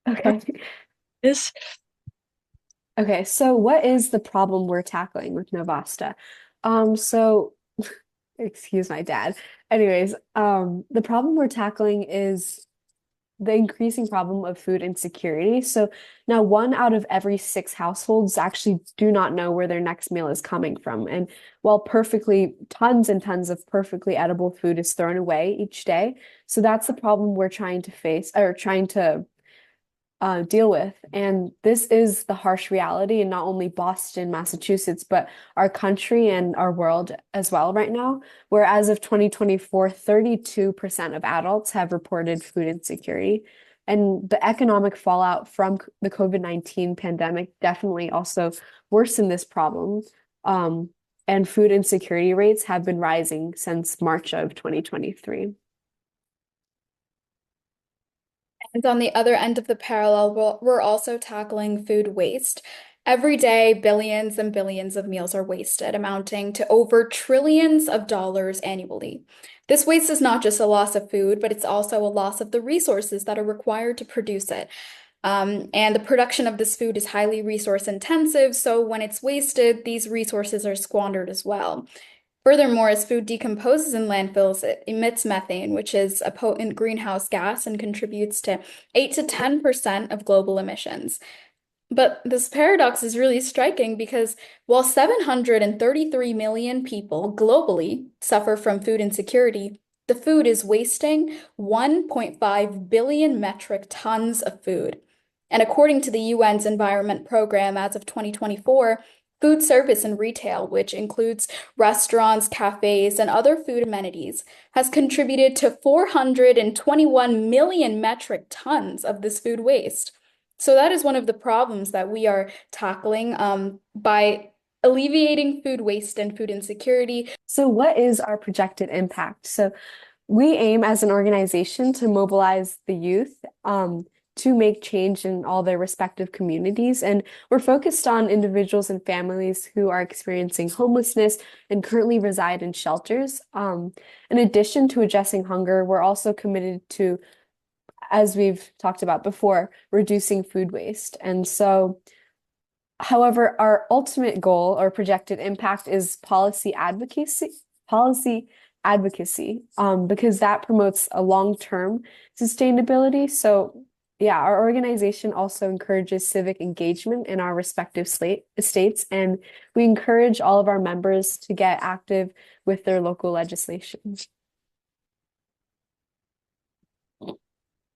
Okay. Is Okay, so what is the problem we're tackling with NoVasta? So excuse my dad. Anyways, the problem we're tackling is the increasing problem of food insecurity. So now one out of every six households actually do not know where their next meal is coming from. And while perfectly tons and tons of perfectly edible food is thrown away each day, so that's the problem we're trying to face or trying to deal with. And this is the harsh reality in not only Boston, Massachusetts, but our country and our world as well right now, where as of 2024, 32% of adults have reported food insecurity. And the economic fallout from the COVID-19 pandemic definitely also worsened this problem. Um, and food insecurity rates have been rising since March of 2023. And on the other end of the parallel, we're also tackling food waste. Every day, billions and billions of meals are wasted, amounting to over trillions of dollars annually. This waste is not just a loss of food, but it's also a loss of the resources that are required to produce it. And the production of this food is highly resource intensive, so when it's wasted, these resources are squandered as well. Furthermore, as food decomposes in landfills, it emits methane, which is a potent greenhouse gas and contributes to 8 to 10% of global emissions. But this paradox is really striking because while 733 million people globally suffer from food insecurity, the food is wasting 1.5 billion metric tons of food. And according to the UN's Environment Program, as of 2024, food service and retail, which includes restaurants, cafes, and other food amenities, has contributed to 421 million metric tons of this food waste. So that is one of the problems that we are tackling by alleviating food waste and food insecurity. So what is our projected impact? So we aim as an organization to mobilize the youth to make change in all their respective communities. And we're focused on individuals and families who are experiencing homelessness and currently reside in shelters. In addition to addressing hunger, we're also committed to, as we've talked about before, reducing food waste. And so, however, our ultimate goal or projected impact is policy advocacy, because that promotes a long-term sustainability. So, yeah, our organization also encourages civic engagement in our respective states, and we encourage all of our members to get active with their local legislation.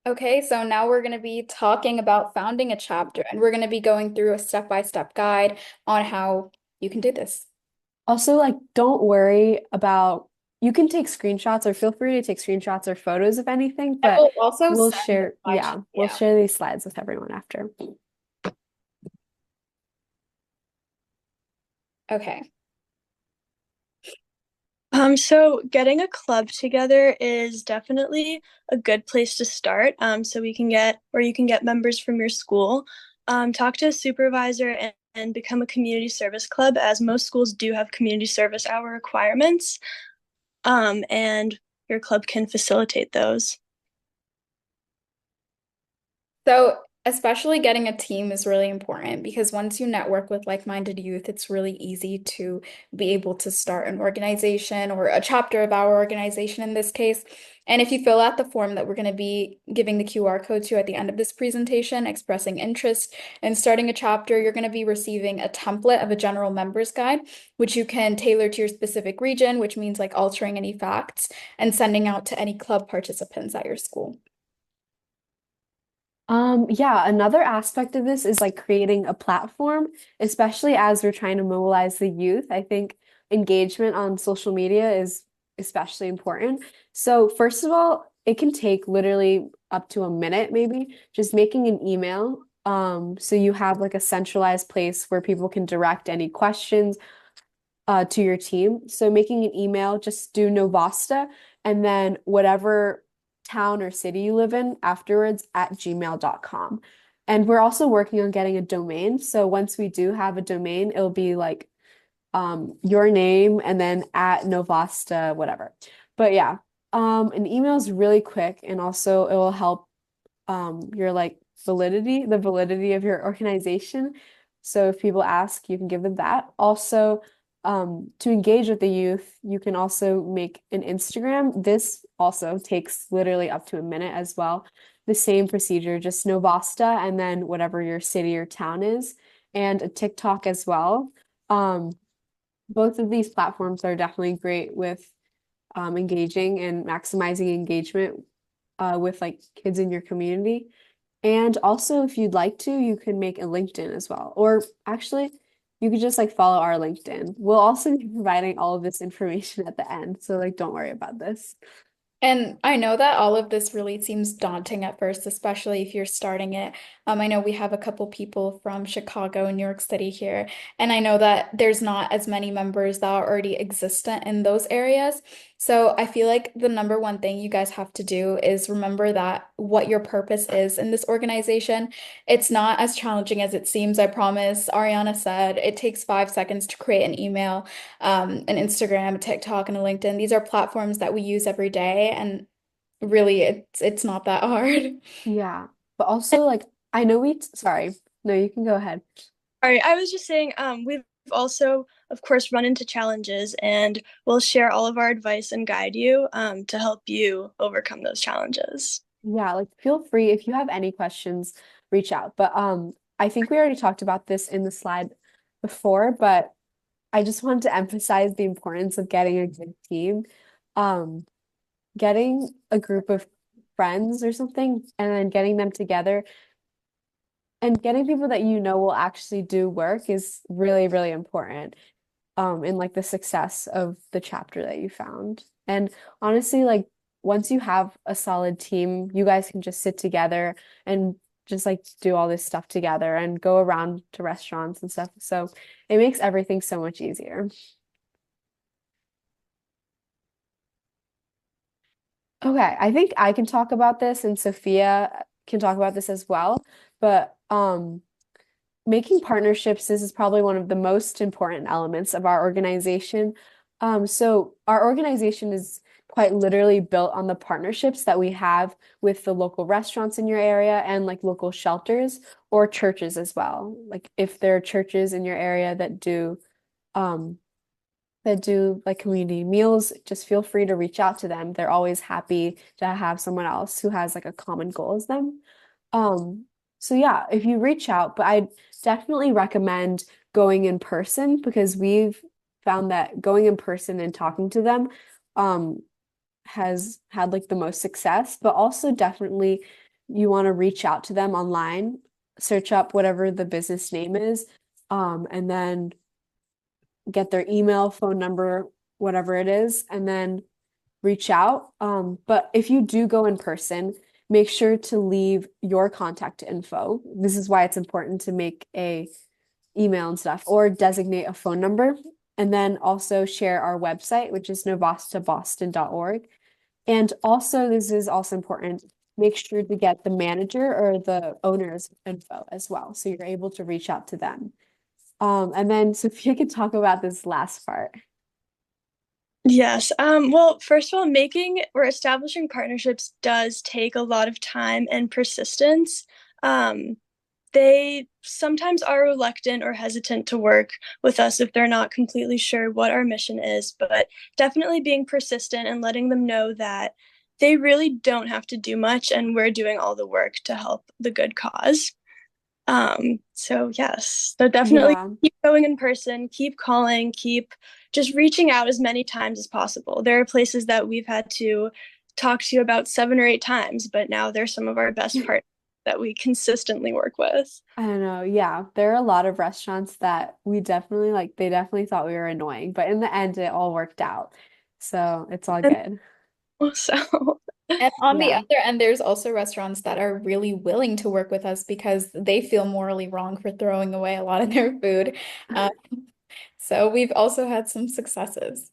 Okay, so now we're going to be talking about founding a chapter, and we're going to be going through a step-by-step guide on how you can do this. Also, like, don't worry about, you can take screenshots or feel free to take screenshots or photos of anything, I but will also we'll send the share, slideshow. yeah, we'll Yeah. share these slides with everyone after. Okay. so getting a club together is definitely a good place to start. So we can get, or you can get members from your school, talk to a supervisor and become a community service club, as most schools do have community service hour requirements. And your club can facilitate those. So, especially getting a team is really important because once you network with like-minded youth, it's really easy to be able to start an organization or a chapter of our organization in this case. And if you fill out the form that we're going to be giving the QR code to at the end of this presentation, expressing interest in starting a chapter, you're going to be receiving a template of a general members guide, which you can tailor to your specific region, which means like altering any facts and sending out to any club participants at your school. Yeah, another aspect of this is like creating a platform, especially as we're trying to mobilize the youth. I think engagement on social media is especially important. So, first of all, it can take literally up to a minute, maybe, just making an email. So you have like a centralized place where people can direct any questions to your team. So making an email, just do NoVasta and then whatever town or city you live in afterwards at gmail.com. And we're also working on getting a domain. So once we do have a domain, it'll be like your name and then at NoVasta, whatever. But yeah, an email is really quick and also it will help your like the validity of your organization. So if people ask, you can give them that. Also, to engage with the youth, you can also make an Instagram. This also takes literally up to a minute as well. The same procedure, just NoVasta and then whatever your city or town is, and a TikTok as well. Um, both of these platforms are definitely great with engaging and maximizing engagement with like kids in your community. And also, if you'd like to, you can make a LinkedIn as well. Or actually, you could just like follow our LinkedIn. We'll also be providing all of this information at the end. So like, don't worry about this. And I know that all of this really seems daunting at first, especially if you're starting it. I know we have a couple people from Chicago and New York City here, and I know that there's not as many members that are already existent in those areas. So I feel like the number one thing you guys have to do is remember that what your purpose is in this organization. It's not as challenging as it seems, I promise. Ariana said it takes 5 seconds to create an email, an Instagram, a TikTok, and a LinkedIn. These are platforms that we use every day, and really, it's not that hard. Yeah. But also, like, I know sorry. No, you can go ahead. All right, I was just saying, we've also, of course, run into challenges, and we'll share all of our advice and guide you to help you overcome those challenges. Yeah, like feel free if you have any questions, reach out. But I think we already talked about this in the slide before, but I just wanted to emphasize the importance of getting a good team. Um, Getting a group of friends or something and then getting them together and getting people that you know will actually do work is really, really important in like the success of the chapter that you found. And honestly, like once you have a solid team, you guys can just sit together and just like do all this stuff together and go around to restaurants and stuff. So it makes everything so much easier. Okay, I think I can talk about this and Sophia can talk about this as well. But making partnerships, this is probably one of the most important elements of our organization. So our organization is quite literally built on the partnerships that we have with the local restaurants in your area and like local shelters or churches as well. Like if there are churches in your area um that do like community meals, just feel free to reach out to them. They're always happy to have someone else who has like a common goal as them. Um, so yeah, if you reach out, but I definitely recommend going in person because we've found that going in person and talking to them um has had like the most success, but also definitely you want to reach out to them online, search up whatever the business name is, and then get their email, phone number, whatever it is, and then reach out. But if you do go in person, make sure to leave your contact info. This is why it's important to make a email and stuff or designate a phone number. And then also share our website, which is novastaboston.org. And also, this is also important, make sure to get the manager or the owner's info as well. So you're able to reach out to them. And then Sophia can talk about this last part. Yes. Well, first of all, making or establishing partnerships does take a lot of time and persistence. Um, they sometimes are reluctant or hesitant to work with us if they're not completely sure what our mission is, but definitely being persistent and letting them know that they really don't have to do much and we're doing all the work to help the good cause. So yes, so definitely Yeah. keep going in person, keep calling, keep just reaching out as many times as possible. There are places that we've had to talk to you about 7 or 8 times, but now they're some of our best partners that we consistently work with. I don't know. Yeah, there are a lot of restaurants that we definitely like, they definitely thought we were annoying, but in the end, it all worked out. So it's all And good. so And on the Yeah. other end, there's also restaurants that are really willing to work with us because they feel morally wrong for throwing away a lot of their food. Um, so we've also had some successes.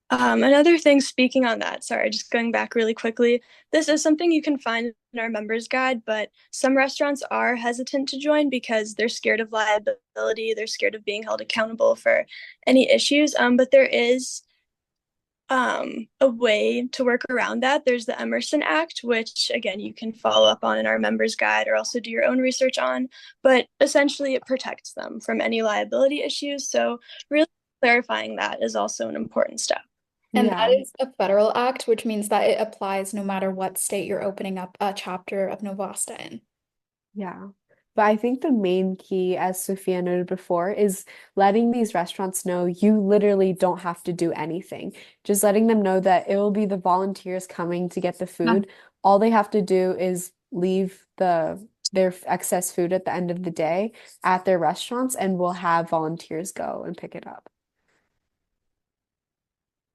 Another thing, speaking on that, sorry, just going back really quickly, this is something you can find in our members guide, but some restaurants are hesitant to join because they're scared of liability, they're scared of being held accountable for any issues. But there is a way to work around that. There's the Emerson Act, which again you can follow up on in our members guide or also do your own research on. But essentially, it protects them from any liability issues. So really clarifying that is also an important step. And that Yeah. is a federal act, which means that it applies no matter what state you're opening up a chapter of NoVasta in. Yeah. But I think the main key, as Sophia noted before, is letting these restaurants know you literally don't have to do anything. Just letting them know that it will be the volunteers coming to get the food. All they have to do is leave their excess food at the end of the day at their restaurants, and we'll have volunteers go and pick it up.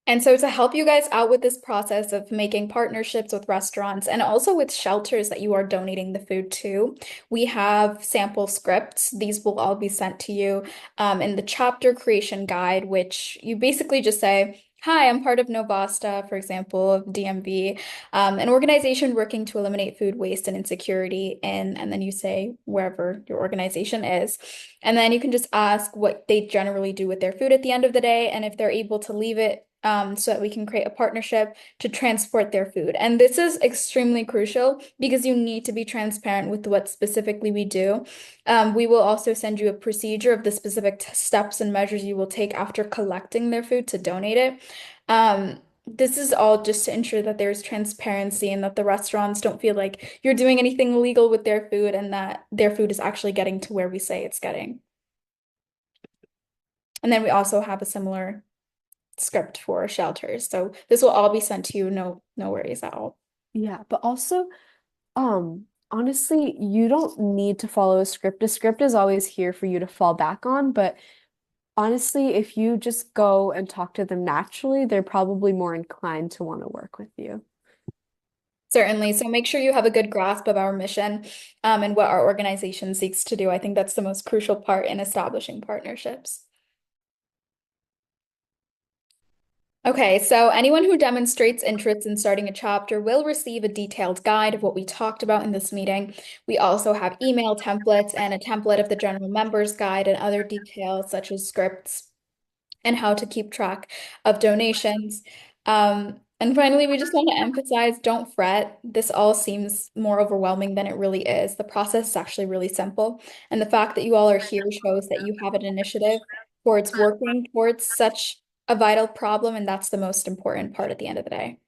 And so, to help you guys out with this process of making partnerships with restaurants and also with shelters that you are donating the food to, we have sample scripts. These will all be sent to you in the chapter creation guide, which you basically just say, "Hi, I'm part of NoVasta, for example, of DMV, an organization working to eliminate food waste and insecurity," and then you say wherever your organization is. And then you can just ask what they generally do with their food at the end of the day and if they're able to leave it so that we can create a partnership to transport their food. And this is extremely crucial because you need to be transparent with what specifically we do. We will also send you a procedure of the specific steps and measures you will take after collecting their food to donate it. This is all just to ensure that there's transparency and that the restaurants don't feel like you're doing anything illegal with their food and that their food is actually getting to where we say it's getting. And then we also have a similar script for shelters. So this will all be sent to you. No worries at all. Yeah, but also, honestly, you don't need to follow a script. A script is always here for you to fall back on, but honestly, if you just go and talk to them naturally, they're probably more inclined to want to work with you. Certainly. So make sure you have a good grasp of our mission, and what our organization seeks to do. I think that's the most crucial part in establishing partnerships. Okay, so anyone who demonstrates interest in starting a chapter will receive a detailed guide of what we talked about in this meeting. We also have email templates and a template of the general members guide and other details such as scripts and how to keep track of donations. And finally, we just want to emphasize, don't fret. This all seems more overwhelming than it really is. The process is actually really simple. And the fact that you all are here shows that you have an initiative towards working towards such a vital problem, and that's the most important part at the end of the day.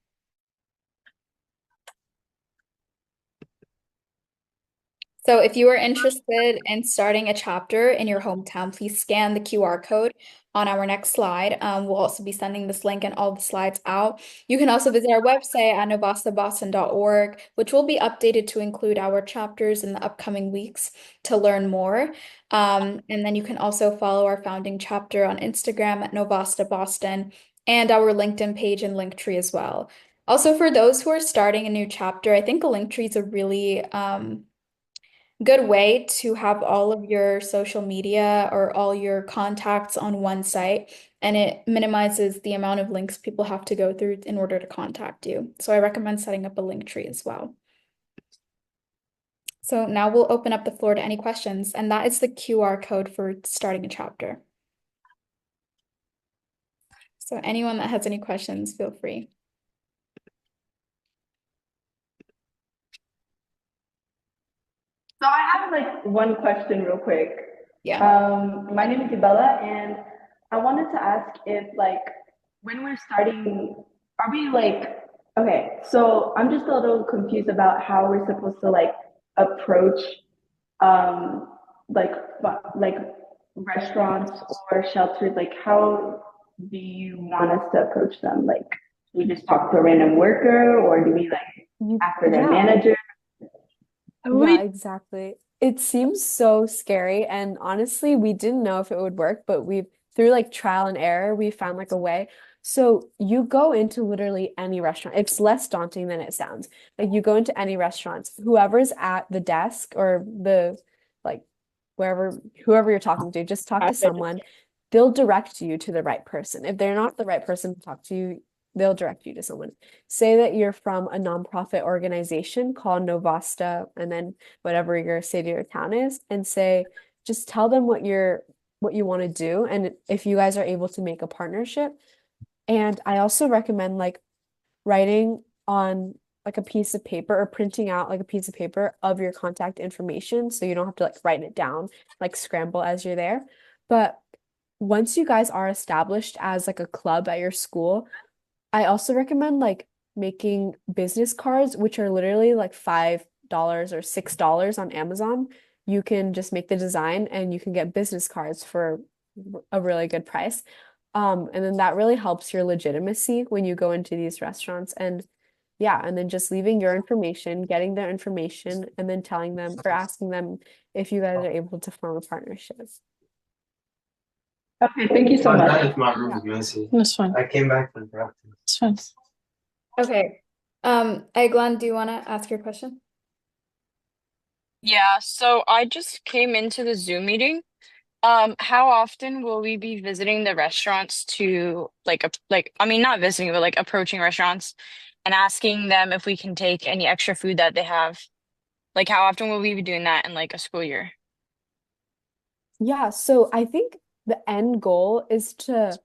So if you are interested in starting a chapter in your hometown, please scan the QR code on our next slide. We'll also be sending this link and all the slides out. You can also visit our website at novastaboston.org, which will be updated to include our chapters in the upcoming weeks to learn more. And then you can also follow our founding chapter on Instagram at NoVasta Boston and our LinkedIn page and Linktree as well. Also, for those who are starting a new chapter, I think a Linktree is a really good way to have all of your social media or all your contacts on one site, and it minimizes the amount of links people have to go through in order to contact you. So I recommend setting up a link tree as well. So now we'll open up the floor to any questions, and that is the QR code for starting a chapter. So anyone that has any questions, feel free. So I have like one question real quick. Yeah. My name is Isabella, and I wanted to ask if like when we're starting, are we like okay? So I'm just a little confused about how we're supposed to like approach um like like restaurants or shelters. Like how do you want us to approach them? Like we just talk to a random worker, or do we like after their Yeah. manager? Yeah, exactly. It seems so scary, and honestly, we didn't know if it would work, but we through like trial and error, we found like a way. So you go into literally any restaurant. It's less daunting than it sounds. Like you go into any restaurants, whoever's at the desk or the like wherever whoever you're talking to, just talk to someone. They'll direct you to the right person. If they're not the right person to talk to you, they'll direct you to someone. Say that you're from a nonprofit organization called NoVasta, and then whatever your city or town is, and say, just tell them what you want to do. And if you guys are able to make a partnership, And I also recommend like writing on like a piece of paper or printing out like a piece of paper of your contact information so you don't have to like write it down, like scramble as you're there. But once you guys are established as like a club at your school, I also recommend like making business cards, which are literally like $5 or $6 on Amazon. You can just make the design and you can get business cards for a really good price. And then that really helps your legitimacy when you go into these restaurants. And yeah, and then just leaving your information, getting their information, and then telling them or asking them if you guys are able to form a partnership. Okay, thank you so My much. bad if my room Yeah. is messy. That's fine. I came back from practice. It's fine. Okay. Eglon, do you want to ask your question? Yeah, so I just came into the Zoom meeting. How often will we be visiting the restaurants to like I mean not visiting but like approaching restaurants and asking them if we can take any extra food that they have? Like how often will we be doing that in like a school year? Yeah, so I think the end goal is to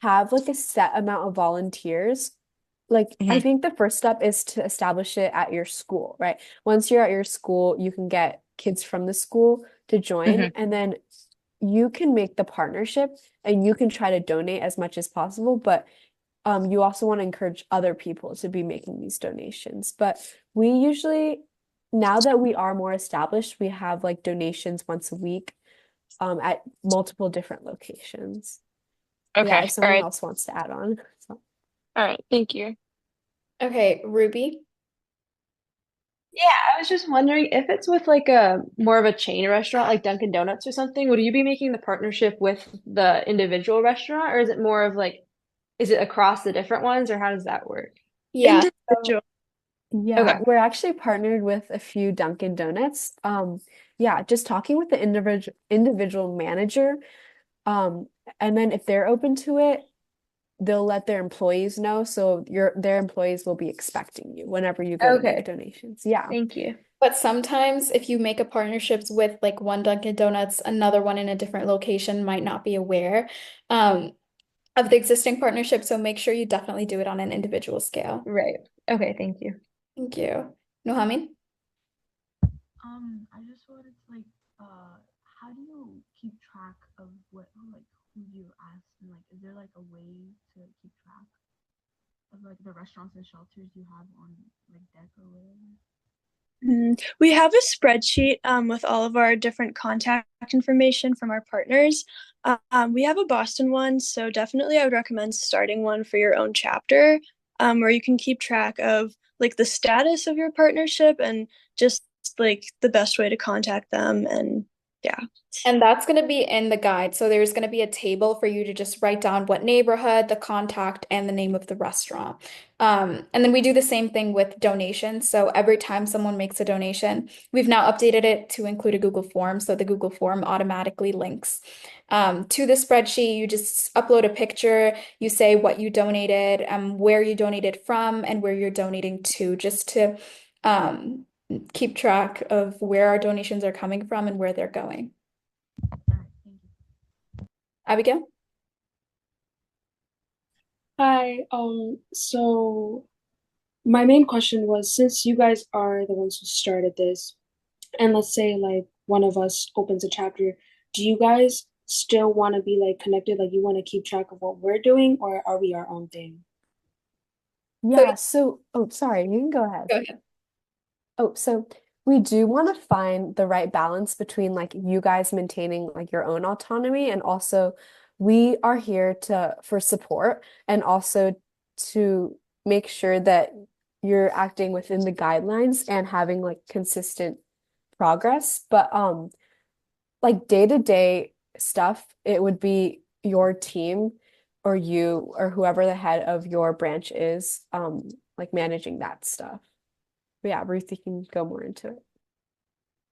have like a set amount of volunteers. Like, I Hmm. think the first step is to establish it at your school, right? Once you're at your school, you can get kids from the school to join, Hmm. and then you can make the partnership and you can try to donate as much as possible, but you also want to encourage other people to be making these donations. But we usually, now that we are more established, we have like donations once a week at multiple different locations. Yeah, Okay. if All someone right. else wants to add on. So. All right. Thank you. Okay, Ruby. Yeah, I was just wondering if it's with like a more of a chain restaurant like Dunkin' Donuts or something, would you be making the partnership with the individual restaurant or is it more of like, is it across the different ones or how does that work? Yeah. So Individual. Yeah, Okay. we're actually partnered with a few Dunkin' Donuts. Yeah, just talking with the individual manager. Um, and then if they're open to it, they'll let their employees know. So their employees will be expecting you whenever you go to make Okay. donations. Yeah. Thank you. But sometimes if you make a partnerships with like one Dunkin' Donuts, another one in a different location might not be aware um, of the existing partnership. So make sure you definitely do it on an individual scale. Right. Okay, thank you. Thank you. Nohami? I just wanted to how do you keep track of who you ask and like is there like a way to keep track of like the restaurants and shelters you have on like deck or whatever? We have a spreadsheet with all of our different contact information from our partners. We have a Boston one, so definitely I would recommend starting one for your own chapter, where you can keep track of like the status of your partnership and just like the best way to contact them. And yeah. And that's going to be in the guide. So there's going to be a table for you to just write down what neighborhood, the contact, and the name of the restaurant. And then we do the same thing with donations. So every time someone makes a donation, we've now updated it to include a Google form. So the Google form automatically links to the spreadsheet. You just upload a picture, you say what you donated, where you donated from, and where you're donating to, just to keep track of where our donations are coming from and where they're going. All right, thank you. Abigail? Hi. So my main question was since you guys are the ones who started this, and let's say like one of us opens a chapter, do you guys still want to be like connected? Like you want to keep track of what we're doing, or are we our own thing? So, Yeah, so oh sorry, you can go ahead. go ahead. Oh, so we do want to find the right balance between like you guys maintaining like your own autonomy and also we are here to for support and also to make sure that you're acting within the guidelines and having like consistent progress. But like day-to-day stuff, it would be your team or you or whoever the head of your branch is like managing that stuff. But yeah, Ruth, you can go more into it.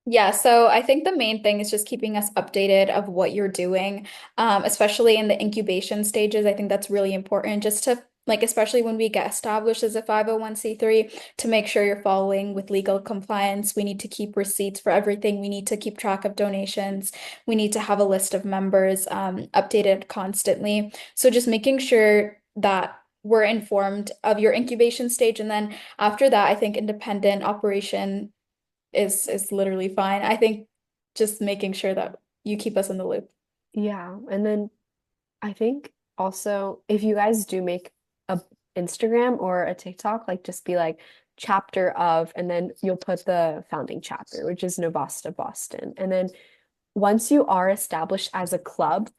Yeah, so I think the main thing is just keeping us updated of what you're doing, especially in the incubation stages. I think that's really important just to like, especially when we get established as a 501(c)(3, to make sure you're following with legal compliance. We need to keep receipts for everything. We need to keep track of donations. We need to have a list of members updated constantly. So just making sure that we're informed of your incubation stage. And then after that, I think independent operation is literally fine. I think just making sure that you keep us in the loop. Yeah, and then I think also if you guys do make a Instagram or a TikTok, like just be like chapter of, and then you'll put the founding chapter, which is NoVasta Boston. And then once you are established as a club,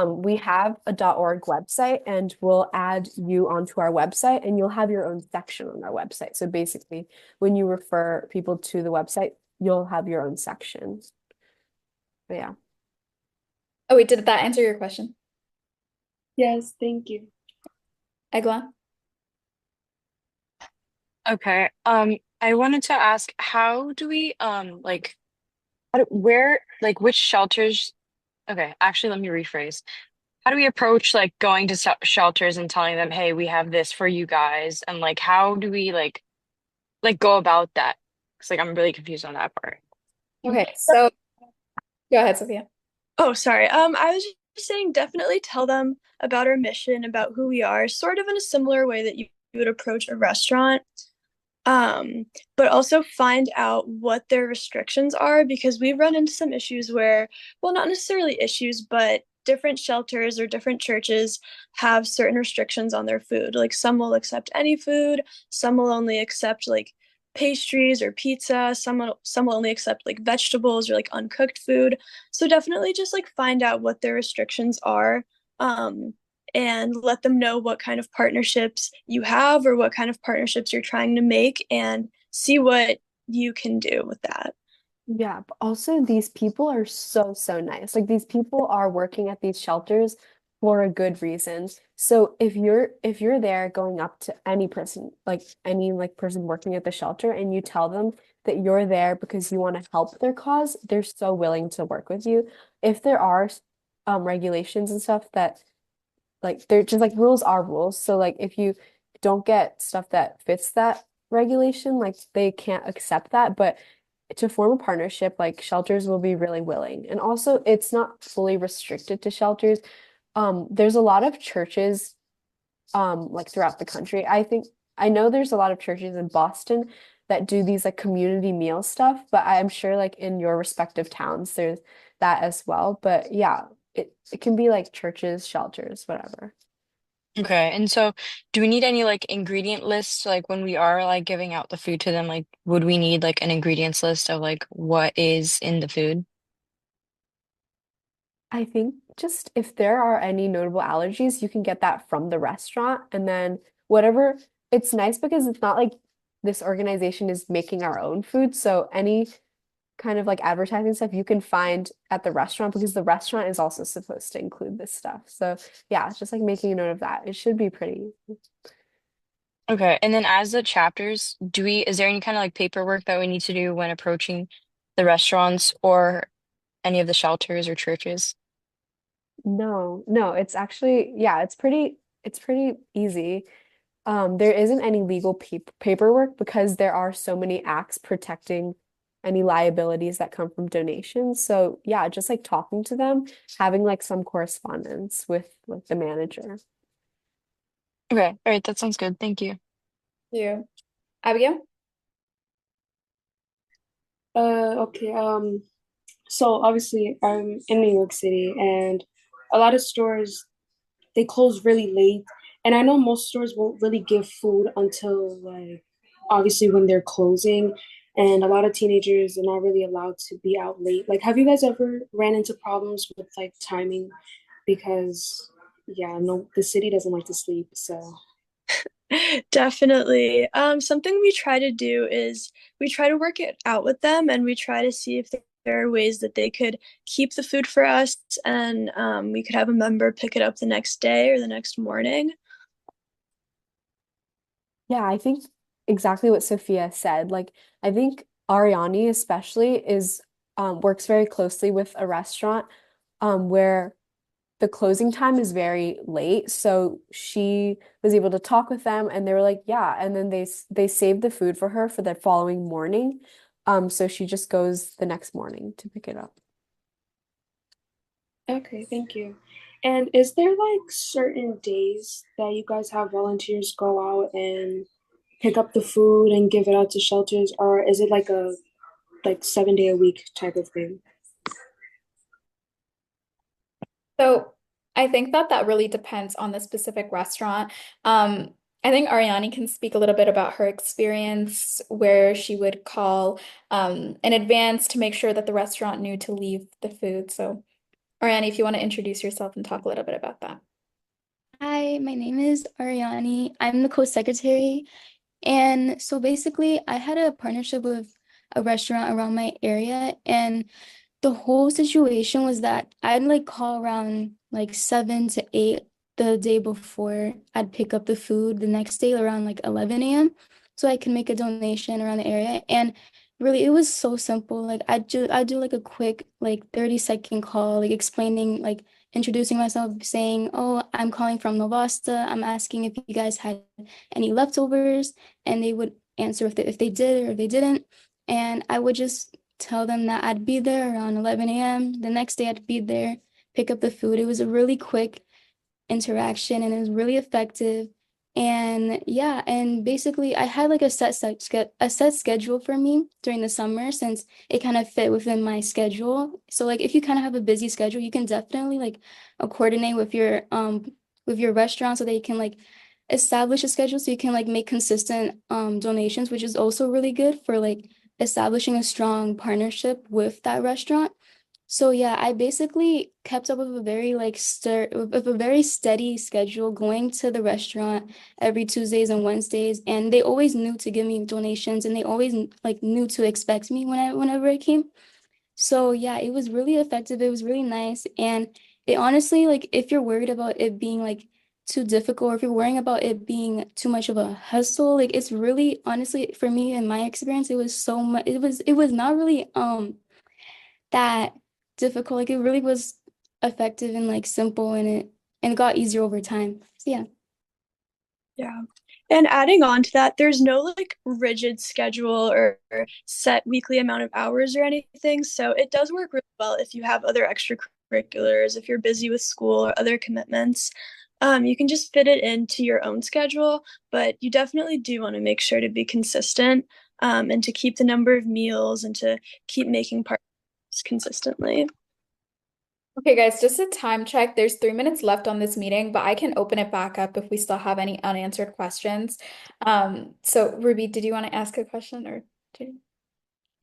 we have a .org website and we'll add you onto our website and you'll have your own section on our website. So basically, when you refer people to the website, you'll have your own section. But yeah. Oh, wait, did that answer your question? Yes, thank you. Egla? Okay. I wanted to ask, how do we like where like which shelters? Okay, actually, let me rephrase. How do we approach like going to shelters and telling them, "Hey, we have this for you guys," and like how do we like go about that? Because like I'm really confused on that part. Okay, so go ahead, Sophia. Oh, sorry. I was just saying definitely tell them about our mission, about who we are, sort of in a similar way that you would approach a restaurant. Um, but also find out what their restrictions are because we've run into some issues where, well, not necessarily issues, but different shelters or different churches have certain restrictions on their food. Like some will accept any food, some will only accept like pastries or pizza, some will only accept like vegetables or like uncooked food. So definitely just like find out what their restrictions are. Um, and let them know what kind of partnerships you have or what kind of partnerships you're trying to make and see what you can do with that. Yeah, but also these people are so, so nice. Like these people are working at these shelters for a good reason. So if you're there going up to any person, like any like person working at the shelter and you tell them that you're there because you want to help their cause, they're so willing to work with you. If there are regulations and stuff that like they're just like rules are rules. So like if you don't get stuff that fits that regulation, like they can't accept that. But to form a partnership, like shelters will be really willing. And also it's not fully restricted to shelters. There's a lot of churches like throughout the country. I know there's a lot of churches in Boston that do these like community meal stuff, but I'm sure like in your respective towns there's that as well. But yeah, it can be like churches, shelters, whatever. Okay, and so do we need any like ingredient lists like when we are like giving out the food to them? Like, would we need like an ingredients list of like what is in the food? I think just if there are any notable allergies, you can get that from the restaurant. And then whatever, it's nice because it's not like this organization is making our own food. So any kind of like advertising stuff you can find at the restaurant because the restaurant is also supposed to include this stuff. So yeah, it's just like making a note of that. It should be pretty. Okay, and then as the chapters, is there any kind of like paperwork that we need to do when approaching the restaurants or any of the shelters or churches? No, no, it's actually, yeah, it's pretty easy. There isn't any legal paperwork because there are so many acts protecting any liabilities that come from donations. So yeah, just like talking to them, having like some correspondence with like the manager. Okay, all right, that sounds good. Thank you. You. Abigail? Okay. So obviously I'm in New York City and a lot of stores they close really late. And I know most stores won't really give food until like obviously when they're closing. And a lot of teenagers are not really allowed to be out late. Like, have you guys ever ran into problems with like timing? Because yeah, no, the city doesn't like to sleep. So Definitely. Something we try to do is we try to work it out with them and we try to see if there are ways that they could keep the food for us and we could have a member pick it up the next day or the next morning. Yeah, I think exactly what Sophia said. Like I think Ariani especially is works very closely with a restaurant where the closing time is very late. So she was able to talk with them and they were like, yeah. And then they saved the food for her for the following morning. So she just goes the next morning to pick it up. okay, thank you. And is there like certain days that you guys have volunteers go out and pick up the food and give it out to shelters, or is it like a like 7 day a week type of thing? So I think that that really depends on the specific restaurant. I think Ariane can speak a little bit about her experience where she would call in advance to make sure that the restaurant knew to leave the food. So Ariane, if you want to introduce yourself and talk a little bit about that. Hi, my name is Ariani. I'm the co-secretary. And so basically, I had a partnership with a restaurant around my area, and the whole situation was that I'd like call around like 7 to 8 the day before. I'd pick up the food the next day around like 11 a.m. so I can make a donation around the area. And really, it was so simple. Like I'd do like a quick like 30-second call, like explaining, like introducing myself, saying, "Oh, I'm calling from NoVasta. I'm asking if you guys had any leftovers," and they would answer if they did or if they didn't. And I would just tell them that I'd be there around 11 a.m. The next day I'd be there, pick up the food. It was a really quick interaction and it was really effective. And yeah, and basically I had like a set schedule for me during the summer since it kind of fit within my schedule. So like if you kind of have a busy schedule, you can definitely like coordinate with your restaurant so that you can like establish a schedule so you can like make consistent donations, which is also really good for like establishing a strong partnership with that restaurant. So yeah, I basically kept up with a very like with a very steady schedule going to the restaurant every Tuesdays and Wednesdays, and they always knew to give me donations and they always like knew to expect me whenever I came. So yeah, it was really effective. It was really nice, and it honestly like if you're worried about it being like too difficult or if you're worrying about it being too much of a hustle, like it's really honestly for me in my experience, it was so much it was not really that difficult. Like it really was effective and like simple and it got easier over time. So yeah. Yeah. And adding on to that, there's no like rigid schedule or set weekly amount of hours or anything. So it does work really well if you have other extracurriculars, if you're busy with school or other commitments. You can just fit it into your own schedule, but you definitely do want to make sure to be consistent, and to keep the number of meals and to keep making partners consistently. Okay, guys, just a time check. There's 3 minutes left on this meeting, but I can open it back up if we still have any unanswered questions. So Ruby, did you want to ask a question or did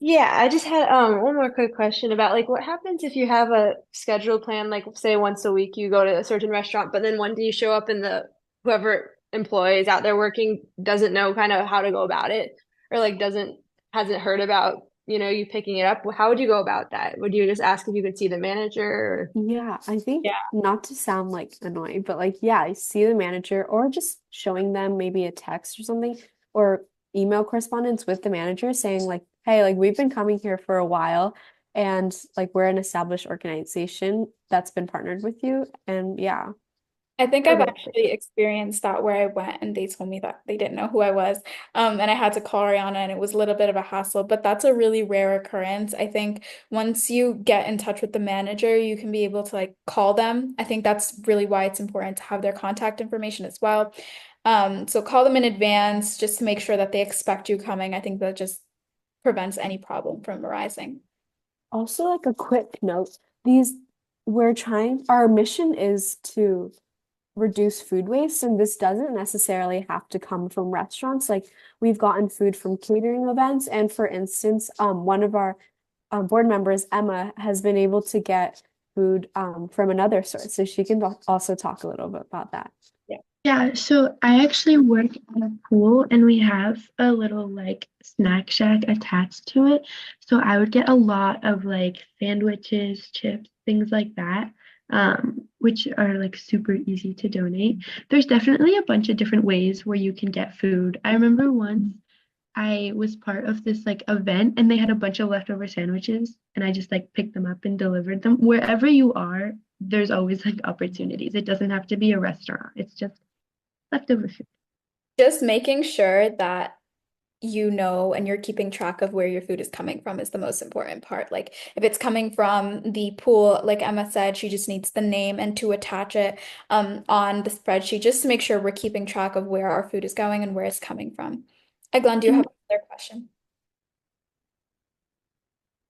Yeah, I just had one more quick question about like what happens if you have a scheduled plan, like say once a week you go to a certain restaurant, but then one day you show up and the whoever employee is out there working doesn't know kind of how to go about it or like doesn't hasn't heard about, you picking it up. How would you go about that? Would you just ask if you could see the manager or Yeah, I think yeah. not to sound like annoying, but like, yeah, I see the manager or just showing them maybe a text or something or email correspondence with the manager saying like, hey, like we've been coming here for a while and like we're an established organization that's been partnered with you. And yeah. I think I've Okay. actually experienced that where I went and they told me that they didn't know who I was. And I had to call Ariana and it was a little bit of a hassle, but that's a really rare occurrence. I think once you get in touch with the manager, you can be able to like call them. I think that's really why it's important to have their contact information as well. So call them in advance just to make sure that they expect you coming. I think that just prevents any problem from arising. Also, like a quick note, our mission is to reduce food waste, and this doesn't necessarily have to come from restaurants. Like we've gotten food from catering events, and for instance, one of our board members, Emma, has been able to get food from another source, so she can also talk a little bit about that. Yeah, so I actually work at a pool and we have a little like snack shack attached to it. So I would get a lot of like sandwiches, chips, things like that, which are like super easy to donate. There's definitely a bunch of different ways where you can get food. I remember once I was part of this like event and they had a bunch of leftover sandwiches and I just like picked them up and delivered them. Wherever you are, there's always like opportunities. It doesn't have to be a restaurant. It's just leftover food. Just making sure that you know and you're keeping track of where your food is coming from is the most important part. Like if it's coming from the pool, like Emma said, she just needs the name and to attach it on the spreadsheet just to make sure we're keeping track of where our food is going and where it's coming from. Eglon, do you have another question?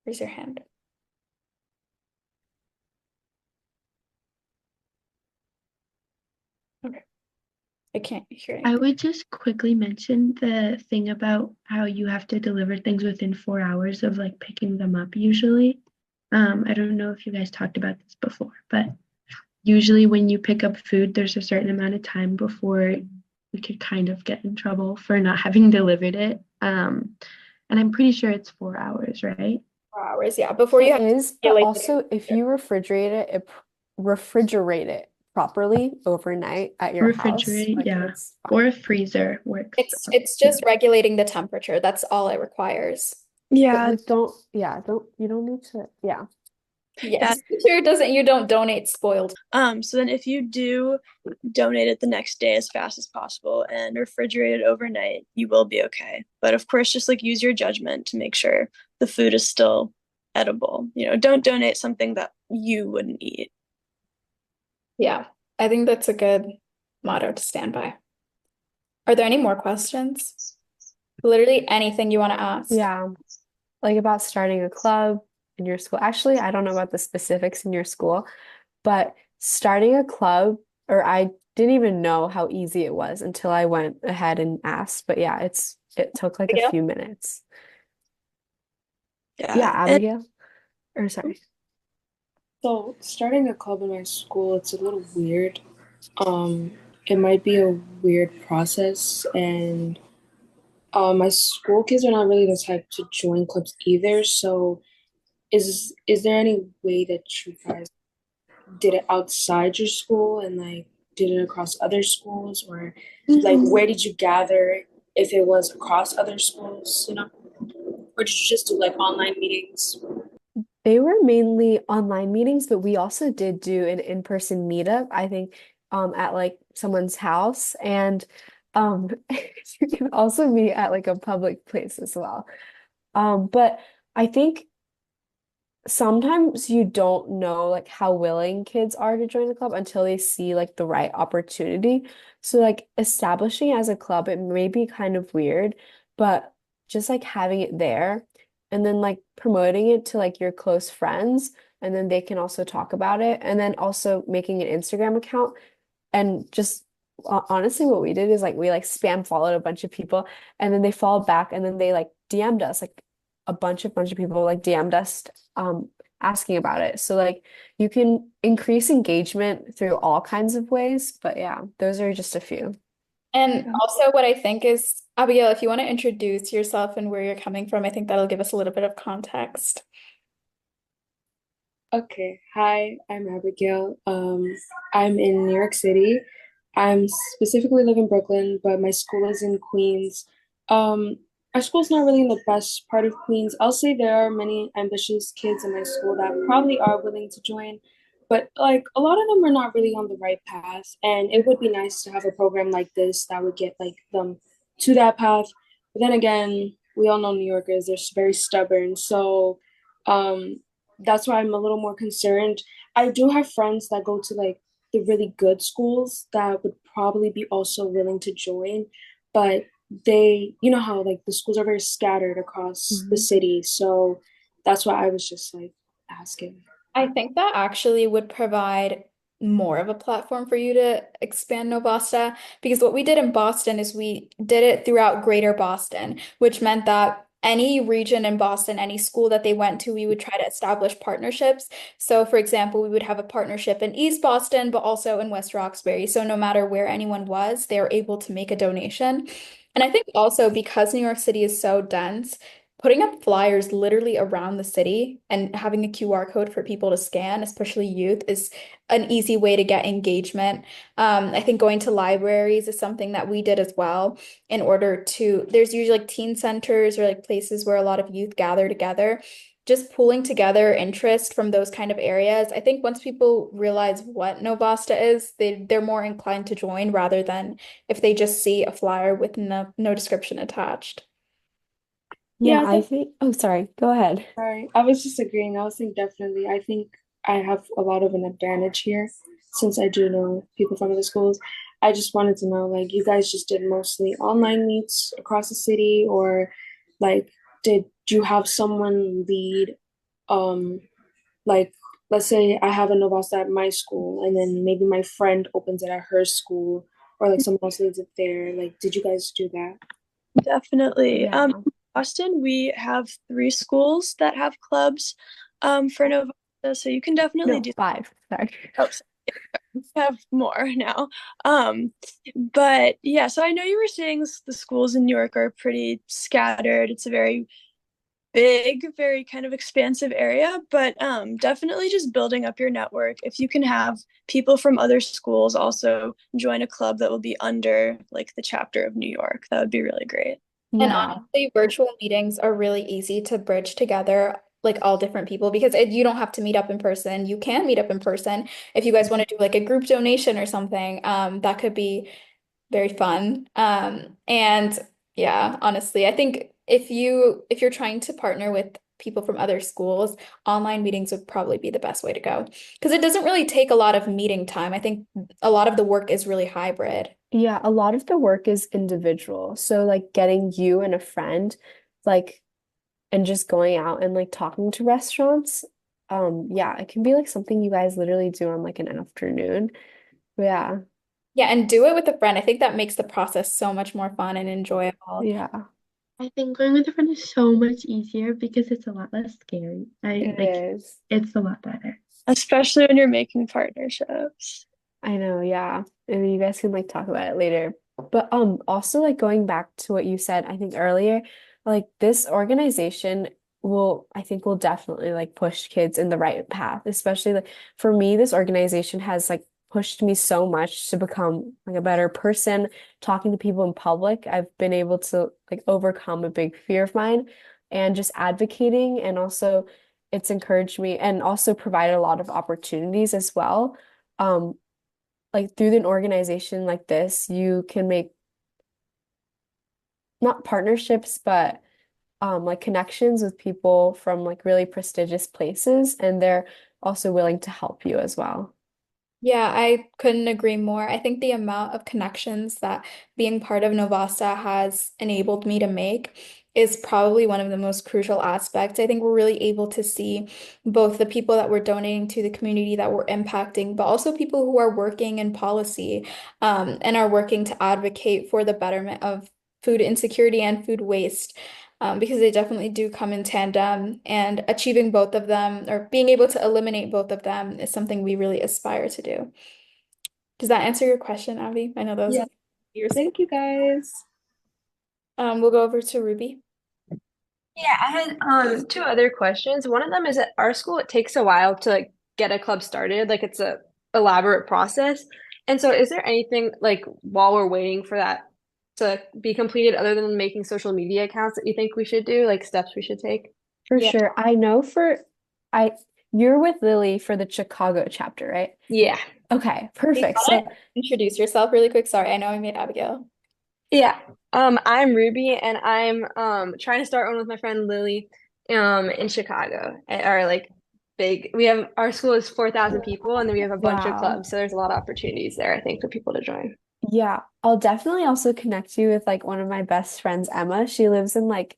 Raise your hand. Okay. I can't hear I anything. would just quickly mention the thing about how you have to deliver things within 4 hours of like picking them up usually. I don't know if you guys talked about this before, but usually when you pick up food, there's a certain amount of time before we could kind of get in trouble for not having delivered it. And I'm pretty sure it's 4 hours, right? 4 hours, yeah. Before you It have to is, but calculate the also if you refrigerate it properly overnight at your house, Refrigerate, like yeah. it's fine. Or a freezer works it's too. just regulating the temperature. That's all it requires. But Yeah, like don't, yeah, don't you don't need to, yeah. Yes. Sure doesn't you don't donate spoiled. So then if you do donate it the next day as fast as possible and refrigerate it overnight, you will be okay. But of course, just like use your judgment to make sure the food is still edible. Don't donate something that you wouldn't eat. Yeah, I think that's a good motto to stand by. Are there any more questions? Literally anything you want to ask. Yeah, like about starting a club in your school. Actually, I don't know about the specifics in your school, but starting a club, or I didn't even know how easy it was until I went ahead and asked. But yeah, it took like a Yeah. few minutes. Yeah, Yeah. And Abigail. Or sorry. So starting a club in my school, it's a little weird. Um, it might be a weird process, and my school kids are not really the type to join clubs either. So, is there any way that you guys did it outside your school and like did it across other schools, or like where did you gather if it was across other schools, or did you just do like online meetings? They were mainly online meetings, but we also did do an in-person meetup, I think, at like someone's house. And you can also meet at like a public place as well. But I think sometimes you don't know like how willing kids are to join the club until they see like the right opportunity. So like establishing as a club, it may be kind of weird, but just like having it there and then like promoting it to like your close friends and then they can also talk about it and then also making an Instagram account and just honestly what we did is like we like spam followed a bunch of people and then they followed back and then they like DM'd us like a bunch of people like DM'd us asking about it. So like you can increase engagement through all kinds of ways, but yeah, those are just a few. And also what I think is, Abigail, if you want to introduce yourself and where you're coming from, I think that'll give us a little bit of context. Okay, hi, I'm Abigail. I'm in New York City. I'm specifically live in Brooklyn, but my school is in Queens. Um, our school's not really in the best part of Queens. I'll say there are many ambitious kids in my school that probably are willing to join, but like a lot of them are not really on the right path. And it would be nice to have a program like this that would get like them to that path. But then again, we all know New Yorkers, they're very stubborn. So, um, that's why I'm a little more concerned. I do have friends that go to like the really good schools that would probably be also willing to join, but you know how like the schools are very scattered across the Mhm. city. So that's why I was just like asking. I think that actually would provide more of a platform for you to expand NoVasta because what we did in Boston is we did it throughout Greater Boston, which meant that any region in Boston, any school that they went to, we would try to establish partnerships. So, for example, we would have a partnership in East Boston, but also in West Roxbury. So, no matter where anyone was, they were able to make a donation. And I think also because New York City is so dense, putting up flyers literally around the city and having a QR code for people to scan, especially youth, is an easy way to get engagement. I think going to libraries is something that we did as well in order to, there's usually like teen centers or like places where a lot of youth gather together. Just pulling together interest from those kind of areas. I think once people realize what NoVasta is, they're more inclined to join rather than if they just see a flyer with no description attached. Yeah, Yeah, I think, oh, sorry, go ahead. sorry. I was just agreeing. I was saying definitely. I think I have a lot of an advantage here since I do know people from other schools. I just wanted to know, like, you guys just did mostly online meets across the city, or like, did you have someone lead, um, like, let's say I have a NoVasta at my school, and then maybe my friend opens it at her school, or like someone else leads it there. Like, did you guys do that? Definitely. Yeah. Boston, we have three schools that have clubs for NoVasta, so you can definitely No, do. five. Sorry. Oh, have more now. Um, but yeah, so I know you were saying the schools in New York are pretty scattered. It's a very big, very kind of expansive area, but definitely just building up your network. If you can have people from other schools also join a club that will be under like the chapter of New York, that would be really great. And Yeah. honestly, virtual meetings are really easy to bridge together, like all different people, because you don't have to meet up in person. You can meet up in person if you guys want to do like a group donation or something. That could be very fun. And yeah, honestly, I think if you're trying to partner with people from other schools, online meetings would probably be the best way to go because it doesn't really take a lot of meeting time. I think a lot of the work is really hybrid. Yeah, a lot of the work is individual. So like getting you and a friend, like, and just going out and like talking to restaurants. Yeah, it can be like something you guys literally do on like an afternoon. Yeah. Yeah, and do it with a friend. I think that makes the process so much more fun and enjoyable. Yeah, I think going with a friend is so much easier because it's a lot less scary. I it like is. it's a lot better. Especially when you're making partnerships. I know, yeah. And you guys can like talk about it later. But also like going back to what you said, I think earlier, like this organization will I think will definitely like push kids in the right path, especially like for me, this organization has like pushed me so much to become like a better person, talking to people in public. I've been able to like overcome a big fear of mine and just advocating and also it's encouraged me and also provided a lot of opportunities as well. Um, like through an organization like this, you can make not partnerships, but like connections with people from like really prestigious places, and they're also willing to help you as well. Yeah, I couldn't agree more. I think the amount of connections that being part of NoVasta has enabled me to make is probably one of the most crucial aspects. I think we're really able to see both the people that we're donating to, the community that we're impacting, but also people who are working in policy, and are working to advocate for the betterment of food insecurity and food waste. Because they definitely do come in tandem, and achieving both of them or being able to eliminate both of them is something we really aspire to do. Does that answer your question, Abby? I know that was Yeah. yours. Thank you guys. We'll go over to Ruby. Yeah, I had two other questions. One of them is at our school, it takes a while to like get a club started. Like it's a elaborate process. And so is there anything like while we're waiting for that to be completed other than making social media accounts that you think we should do, like steps we should take? For Yeah. sure. I know for I you're with Lily for the Chicago chapter, right? Yeah. Okay, Do you perfect. want So to introduce yourself really quick? Sorry, I know I made Abigail. Yeah. I'm Ruby and I'm trying to start one with my friend Lily in Chicago. At our like big we have our school is 4,000 people and then we have a bunch of wow. clubs. So there's a lot of opportunities there, I think, for people to join. Yeah, I'll definitely also connect you with like one of my best friends, Emma. She lives in like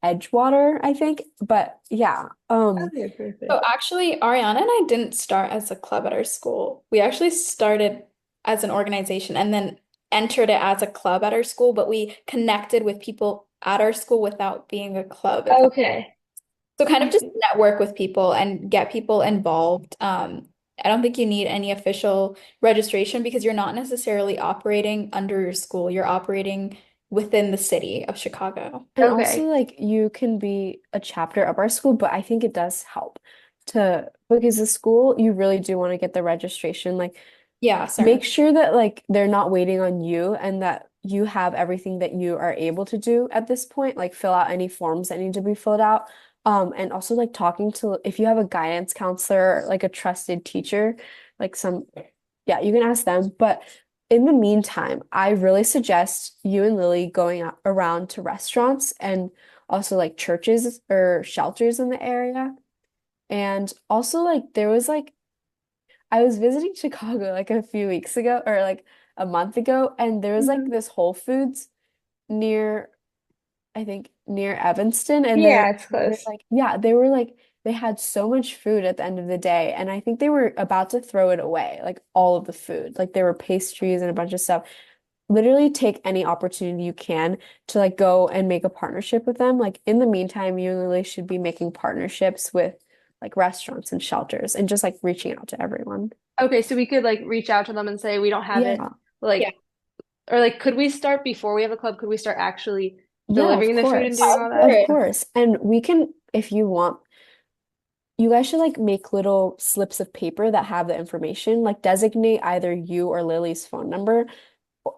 Edgewater, I think. But yeah, Okay, So perfect. actually, Ariana and I didn't start as a club at our school. We actually started as an organization and then entered it as a club at our school, but we connected with people at our school without being a club. Okay. So kind of just Okay. network with people and get people involved. I don't think you need any official registration because you're not necessarily operating under your school. You're operating within the city of Chicago. and also Okay. like you can be a chapter of our school, but I think it does help to because the school you really do want to get the registration. Like Yeah, certainly. make sure that like they're not waiting on you and that you have everything that you are able to do at this point, like fill out any forms that need to be filled out. And also like talking to if you have a guidance counselor, like a trusted teacher, like some, yeah, you can ask them. But in the meantime, I really suggest you and Lily going around to restaurants and also like churches or shelters in the area. And also like there was like I was visiting Chicago like a few weeks ago or like a month ago, and there was like Mhm. this Whole Foods near I think near Evanston, and Yeah, it's they were close. like yeah, they were like they had so much food at the end of the day, and I think they were about to throw it away, like all of the food. Like there were pastries and a bunch of stuff. Literally take any opportunity you can to like go and make a partnership with them. Like in the meantime, you really should be making partnerships with like restaurants and shelters and just like reaching out to everyone. Okay, so we could like reach out to them and say we don't have it, Yeah. Yeah. like, or like, could we start before we have a club? Could we start actually Yeah, of delivering the food and doing course. all All that? Of right. course. And we can, if you want, you guys should like make little slips of paper that have the information, like designate either you or Lily's phone number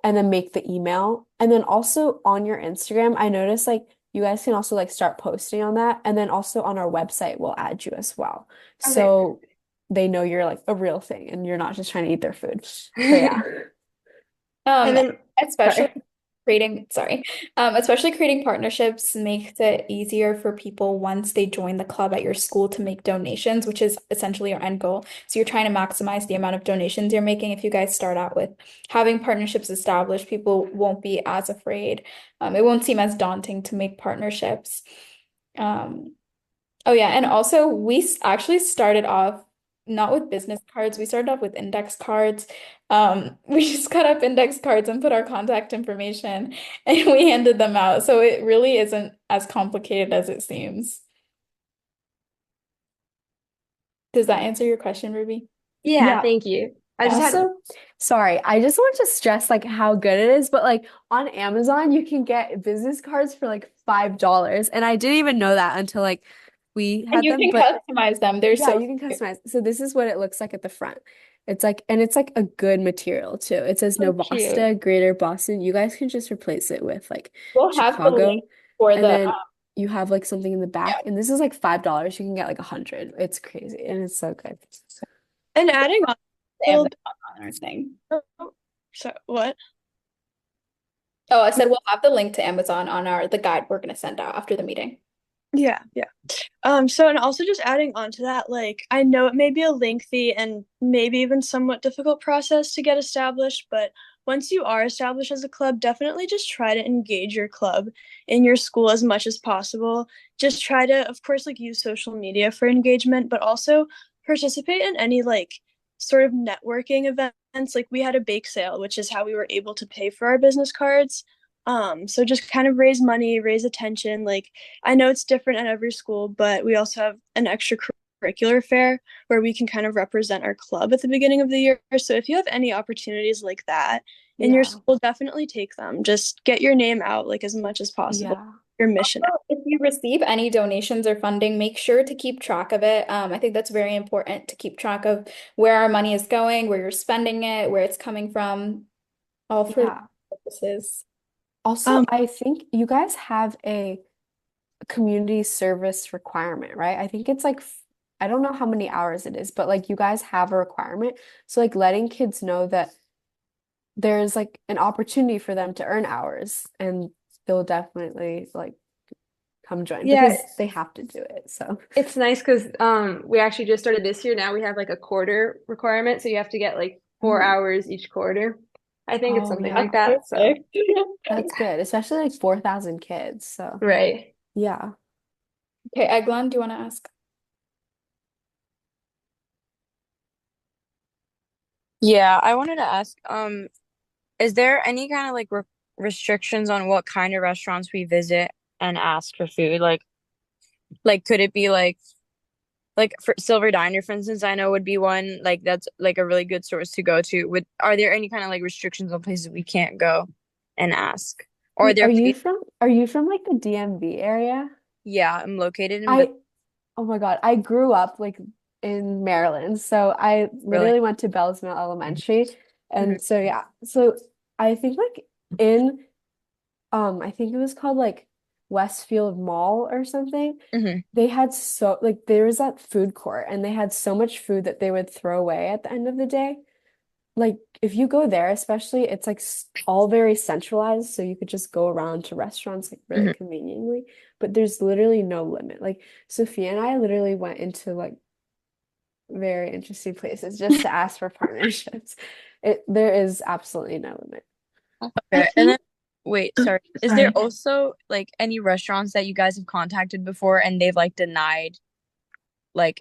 and then make the email. And then also on your Instagram, I noticed like you guys can also like start posting on that. And then also on our website, we'll add you as well. Okay. So they know you're like a real thing and you're not just trying to eat their food. But yeah. And Um, then, especially sorry. especially creating partnerships makes it easier for people once they join the club at your school to make donations, which is essentially your end goal. So you're trying to maximize the amount of donations you're making. If you guys start out with having partnerships established, people won't be as afraid. It won't seem as daunting to make partnerships. Um, Oh yeah, and also actually started off not with business cards. We started off with index cards. We just cut up index cards and put our contact information and we handed them out. So it really isn't as complicated as it seems. Does that answer your question, Ruby? Yeah, Yeah. thank you. I just had, Also, sorry, I just want to stress like how good it is, but like on Amazon you can get business cards for like $5. And I didn't even know that until like we And had you them, can but customize them. They're yeah, so you can cute. customize. So this is what it looks like at the front. It's like and it's like a good material too. It says So cute. NoVasta, Greater Boston. You guys can just replace it with like We'll have the Chicago link for and the then you have like something in the yeah. back and this is like $5. You can get like 100. It's crazy and it's so good. And adding on The a little Amazon on our thing. bit, so what? Oh, I said we'll have the link to Amazon on the guide we're gonna send out after the meeting. Yeah, yeah. So and also just adding on to that, like I know it may be a lengthy and maybe even somewhat difficult process to get established, but once you are established as a club, definitely just try to engage your club in your school as much as possible. Just try to, of course, like use social media for engagement, but also participate in any like sort of networking events. Like we had a bake sale, which is how we were able to pay for our business cards. So just kind of raise money, raise attention. Like I know it's different at every school, but we also have an extracurricular fair where we can kind of represent our club at the beginning of the year. So if you have any opportunities like that in your Yeah. school, definitely take them. Just get your name out like as much as possible. Yeah. Your mission. Also, if you receive any donations or funding, make sure to keep track of it. I think that's very important to keep track of where our money is going, where you're spending it, where it's coming from, all for Yeah. purposes. Also, Um, I think you guys have a community service requirement, right? I think it's like I don't know how many hours it is, but like you guys have a requirement. So like letting kids know that there's like an opportunity for them to earn hours and they'll definitely like come join yeah, because they have to do it. So it's nice because we actually just started this year. Now we have like a quarter requirement, so you have to get like 4 hours each quarter. I think it's oh something yeah, like that. So, Perfect. that's good, especially like 4,000 kids. So right. yeah. Okay, Eglon, do you want to ask? Yeah, I wanted to ask, is there any kind of like re restrictions on what kind of restaurants we visit and ask for food? Like could it be like for Silver Diner, for instance, I know would be one like that's like a really good source to go to. Would are there any kind of like restrictions on places we can't go and ask? Or are Wait, there places? are you from like the DMV area? Yeah, I'm located in, but I Oh my God, I grew up like in Maryland. So I really. literally went to Bells Mill Elementary. Hmm. And so yeah. So I think like in I think it was called like Westfield Mall or something. Hmm. They had so like there was that food court and they had so much food that they would throw away at the end of the day. like if you go there, especially, it's like all very centralized, so you could just go around to restaurants like really Mhm. conveniently. But there's literally no limit. Like Sophia and I literally went into like very interesting places just to ask for partnerships. There is absolutely no limit. I Okay. And then think, wait, oh, sorry. Is there sorry. also like any restaurants that you guys have contacted before and they've like denied like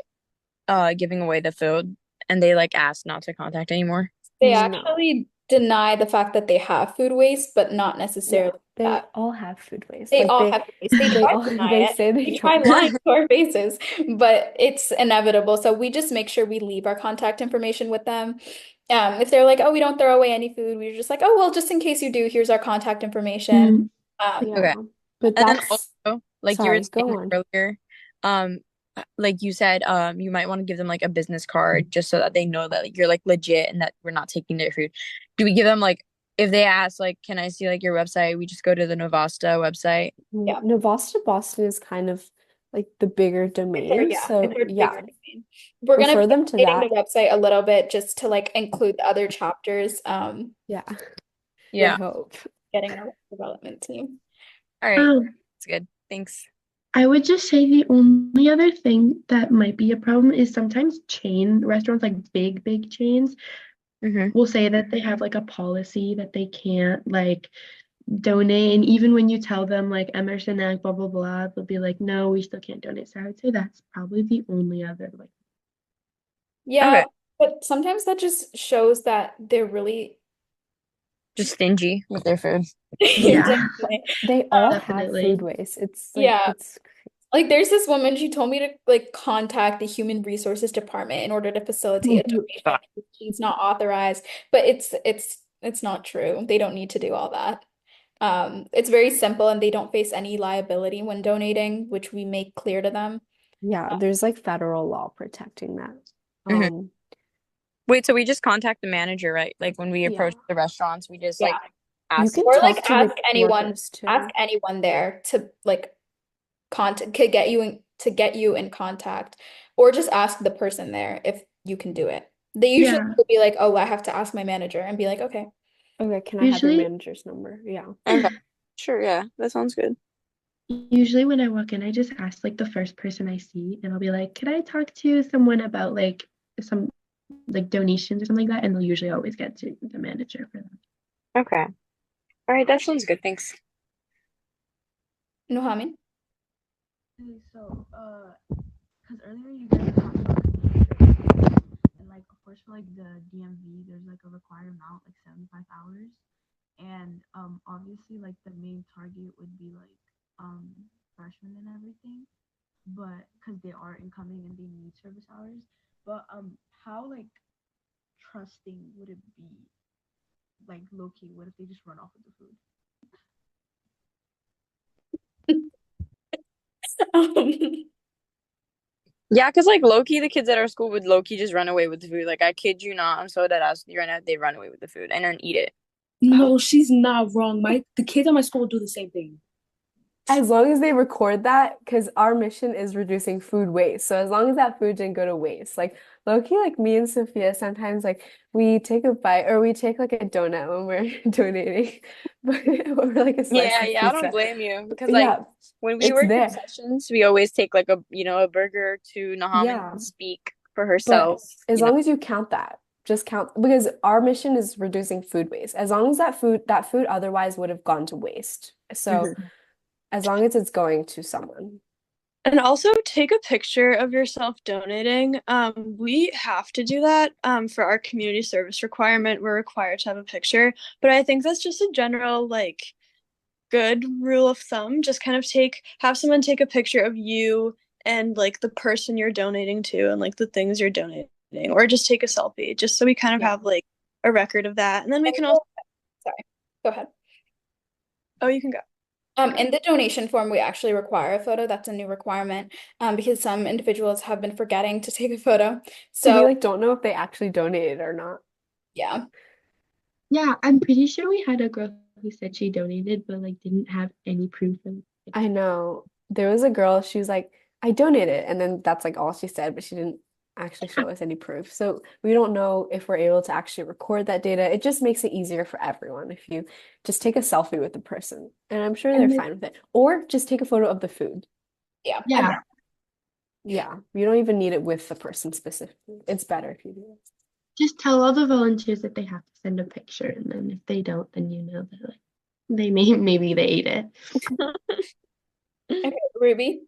giving away the food and they like asked not to contact anymore? They No. actually deny the fact that they have food waste, but not Yeah, necessarily they that. all have food waste. They Like all have food waste. They they try all to deny they it. say they They try don't. lying to our faces, but it's inevitable. So we just make sure we leave our contact information with them. If they're like, oh, we don't throw away any food, we're just like, oh, well, just in case you do, here's our contact information. Mm, Okay. Yeah. But And then that's also, like you were sorry, go saying on. earlier, um, like you said, you might want to give them like a business card just so that they know that like, you're like legit and that we're not taking their food. Do we give them like if they ask like, can I see like your website? We just go to the NoVasta website. Yeah. Novasta Boston is kind of like the bigger domain. It's So our yeah, bigger domain. We're gonna refer be them to updating the that. website a little bit just to like include the other chapters, Yeah, I Yeah. hope. getting our development team. All right. um, That's good. Thanks. I would just say the only other thing that might be a problem is sometimes chain restaurants, like big chains, Mm-hmm. will say that they have like a policy that they can't like donate. And even when you tell them like Emerson Act, blah, blah, blah, they'll be like, no, we still can't donate. So I would say that's probably the only other like, Yeah, Okay. but sometimes that just shows that they're really Just stingy with their food. yeah, definitely. They all have food definitely. waste. It's like Yeah. it's Like there's this woman, she told me to like contact the human resources department in order to facilitate a donation. She's not authorized, but it's not true. They don't need to do all that. It's very simple and they don't face any liability when donating, which we make clear to them. yeah, there's like federal law protecting that. Hmm. Um, Wait, so we just contact the manager, right? Like when we yeah. approach the restaurants, we just Yeah. like You ask. can Or talk like to the workers ask too. anyone there to like contact could get you in to get you in contact, or just ask the person there if you can do it. They usually Yeah, will be like, "Oh, I have to ask my manager," and be like, "Okay." Okay, can I have your usually, manager's number? Yeah. Okay. Sure, yeah. That sounds good. usually when I walk in, I just ask like the first person I see, and I'll be like, could I talk to someone about like some like donations or something like that? And they'll usually always get to the manager for that. Okay. All right, that sounds good. Thanks. No, Hamin? Okay, so because earlier you guys talked about community service, and like of course for like the DMV, there's like a required amount, like 75 hours, and obviously like the main target would be like freshmen and everything, but because they are incoming and they need service hours, but how like trusting would it be, like low key? What if they just run off with the food? Um, Yeah, because like low key, the kids at our school would low key just run away with the food. Like I kid you not, I'm so dead ass. You right now, they run away with the food and then eat it. Oh, No, she's not wrong. The kids at my school do the same thing. as long as they record that, because our mission is reducing food waste. So as long as that food didn't go to waste, like low-key, like me and Sophia, sometimes like we take a bite or we take like a donut when we're donating, but or like a slice Yeah, of yeah, I don't pizza. blame you because like Yeah, when we it's were there. concessions, we always take like a burger to Nahamin Yeah, to speak for but herself, as you know. long as you count that, just count because our mission is reducing food waste. As long as that food otherwise would have gone to waste. So Mhm. as long as it's going to someone. And also take a picture of yourself donating. We have to do that for our community service requirement. We're required to have a picture, but I think that's just a general like good rule of thumb. Just kind of have someone take a picture of you and like the person you're donating to and like the things you're donating, or just take a selfie, just so we kind of yeah. have like a record of that. And then we And can also. sorry, go ahead. Oh, you can go. In the donation form, we actually require a photo. That's a new requirement, because some individuals have been forgetting to take a photo. So we So like don't know if they actually donated or not. yeah, Yeah, I'm pretty sure we had a girl who said she donated, but like didn't have any proof of it. I know. There was a girl, she was like, I donated. And then that's like all she said, but she didn't actually show us any proof. So we don't know if we're able to actually record that data. It just makes it easier for everyone if you just take a selfie with the person. And I'm sure they're And then, fine with it. Or just take a photo of the food. Yeah. Yeah, Yeah, you don't even need it with the person specifically. It's better if you do it. just tell all the volunteers that they have to send a picture, and then if they don't, then you know that like they maybe they ate it. Okay, Ruby.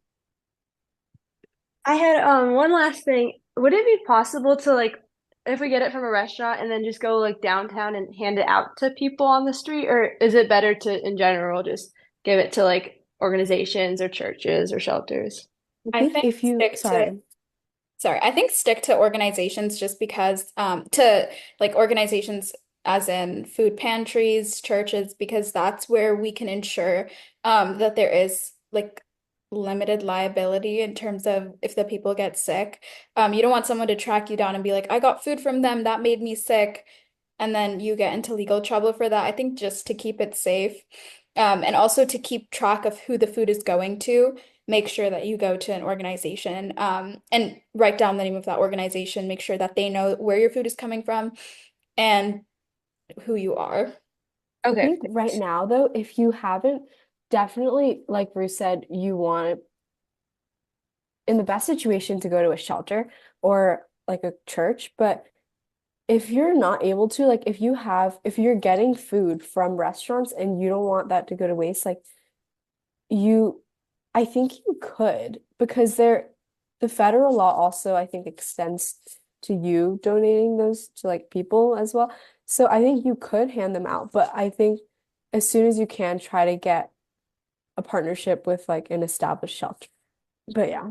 I had one last thing. Would it be possible to like if we get it from a restaurant and then just go like downtown and hand it out to people on the street, or is it better to in general just give it to like organizations or churches or shelters? I I think think if you, sorry, I think stick to organizations just because to like organizations as in food pantries, churches, because that's where we can ensure that there is like limited liability in terms of if the people get sick. You don't want someone to track you down and be like, I got food from them, that made me sick, and then you get into legal trouble for that. I think just to keep it safe, and also to keep track of who the food is going to, make sure that you go to an organization, and write down the name of that organization, make sure that they know where your food is coming from and who you are. I Okay. think right now though, if you haven't, definitely, like Ruth said, you want in the best situation to go to a shelter or like a church, but if you're not able to, like if you're getting food from restaurants and you don't want that to go to waste, like you, I think you could because the federal law also, I think, extends to you donating those to like people as well. So I think you could hand them out, but I think as soon as you can, try to get a partnership with like an established shelter. But yeah.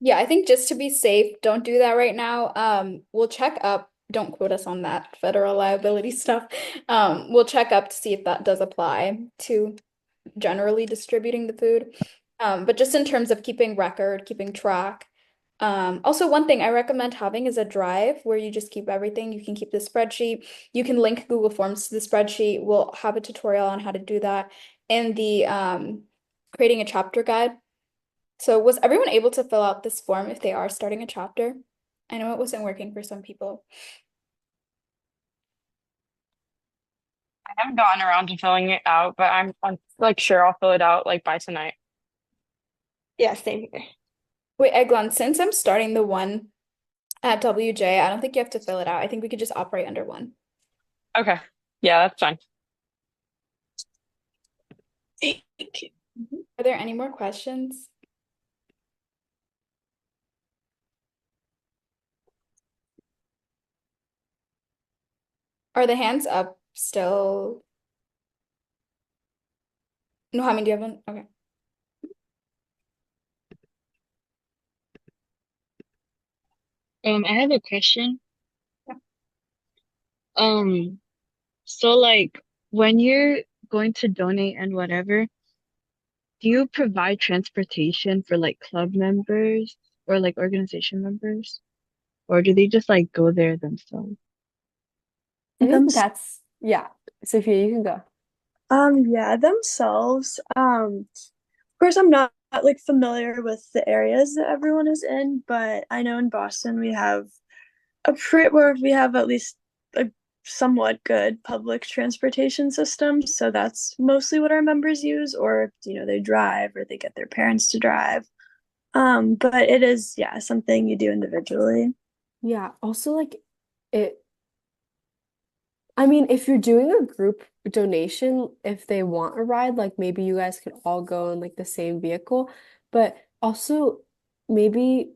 Yeah, I think just to be safe, don't do that right now. We'll check up. Don't quote us on that federal liability stuff. We'll check up to see if that does apply to generally distributing the food. But just in terms of keeping record, keeping track. Also one thing I recommend having is a drive where you just keep everything. You can keep the spreadsheet. You can link Google Forms to the spreadsheet. We'll have a tutorial on how to do that in the creating a chapter guide. So was everyone able to fill out this form if they are starting a chapter? I know it wasn't working for some people. I haven't gotten around to filling it out, but I'm like sure I'll fill it out like by tonight. Yeah, same here. Wait, Eglon, since I'm starting the one at WJ, I don't think you have to fill it out. I think we could just operate under one. Okay. Yeah, that's fine. Thank you. Are there any more questions? Are the hands up still? No, I mean, do you have one? Okay. I have a question. Yeah. Um, so like when you're going to donate and whatever, do you provide transportation for like club members or like organization members? Or do they just like go there themselves? I Them, think that's, yeah. Sophia, you can go. yeah, themselves. Of course, I'm not like familiar with the areas that everyone is in, but I know in Boston we have where we have at least a somewhat good public transportation system. So that's mostly what our members use, or they drive or they get their parents to drive. But it is, yeah, something you do individually. Yeah. Also, like it, I mean, if you're doing a group donation, if they want a ride, like maybe you guys could all go in like the same vehicle. But also, maybe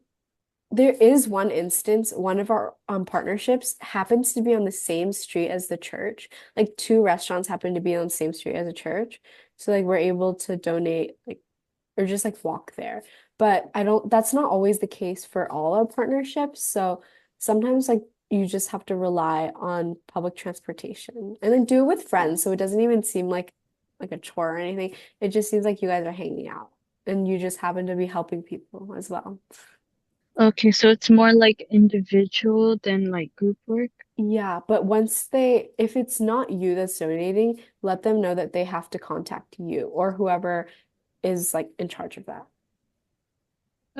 there is one instance, one of our partnerships happens to be on the same street as the church. Like two restaurants happen to be on the same street as a church. So like we're able to donate like or just like walk there. But I don't, that's not always the case for all our partnerships. So sometimes like you just have to rely on public transportation and then do it with friends. So it doesn't even seem like a chore or anything. It just seems like you guys are hanging out and you just happen to be helping people as well. Okay, so it's more like individual than like group work. Yeah, but if it's not you that's donating, let them know that they have to contact you or whoever is like in charge of that.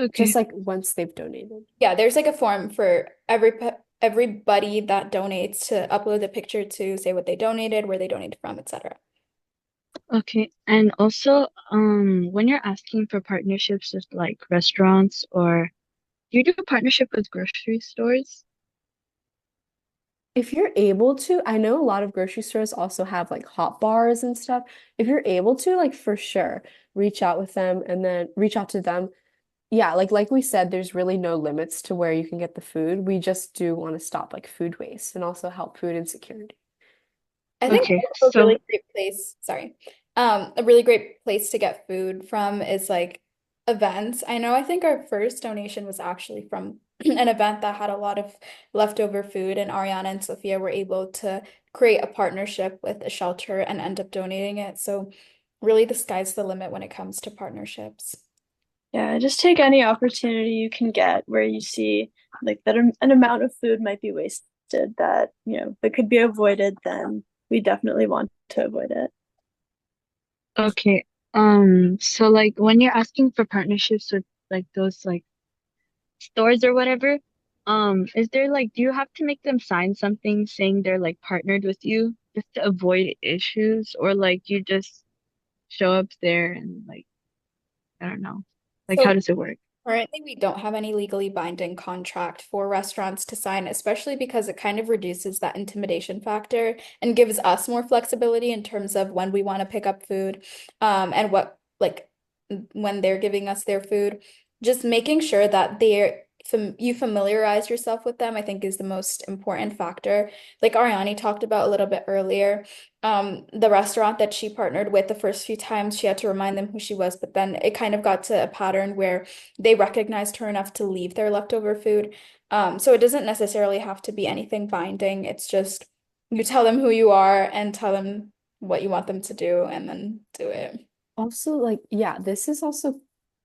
just Okay. like once they've donated. Yeah, there's like a form for everybody that donates to upload the picture to say what they donated, where they donated from, etc. Okay. And also, when you're asking for partnerships with like restaurants or do you do a partnership with grocery stores? If you're able to, I know a lot of grocery stores also have like hot bars and stuff. If you're able to, like for sure, reach out with them and then reach out to them. Yeah, like we said, there's really no limits to where you can get the food. We just do want to stop like food waste and also help food insecurity. I think Okay. also a So, really great place, sorry, a really great place to get food from is like events. I think our first donation was actually from an event that had a lot of leftover food, and Ariana and Sophia were able to create a partnership with a shelter and end up donating it. So really the sky's the limit when it comes to partnerships. Yeah, just take any opportunity you can get where you see like that an amount of food might be wasted that, that could be avoided, then we definitely want to avoid it. okay. So like when you're asking for partnerships with like those like stores or whatever, is there like do you have to make them sign something saying they're like partnered with you just to avoid issues or like you just show up there and like I don't know. Like how So does it work? currently, we don't have any legally binding contract for restaurants to sign, especially because it kind of reduces that intimidation factor and gives us more flexibility in terms of when we want to pick up food, and what like when they're giving us their food. Just making sure that you familiarize yourself with them, I think is the most important factor. Like Ariani talked about a little bit earlier, the restaurant that she partnered with the first few times, she had to remind them who she was, but then it kind of got to a pattern where they recognized her enough to leave their leftover food. So it doesn't necessarily have to be anything binding. It's just you tell them who you are and tell them what you want them to do and then do it. Also, like, yeah, this is also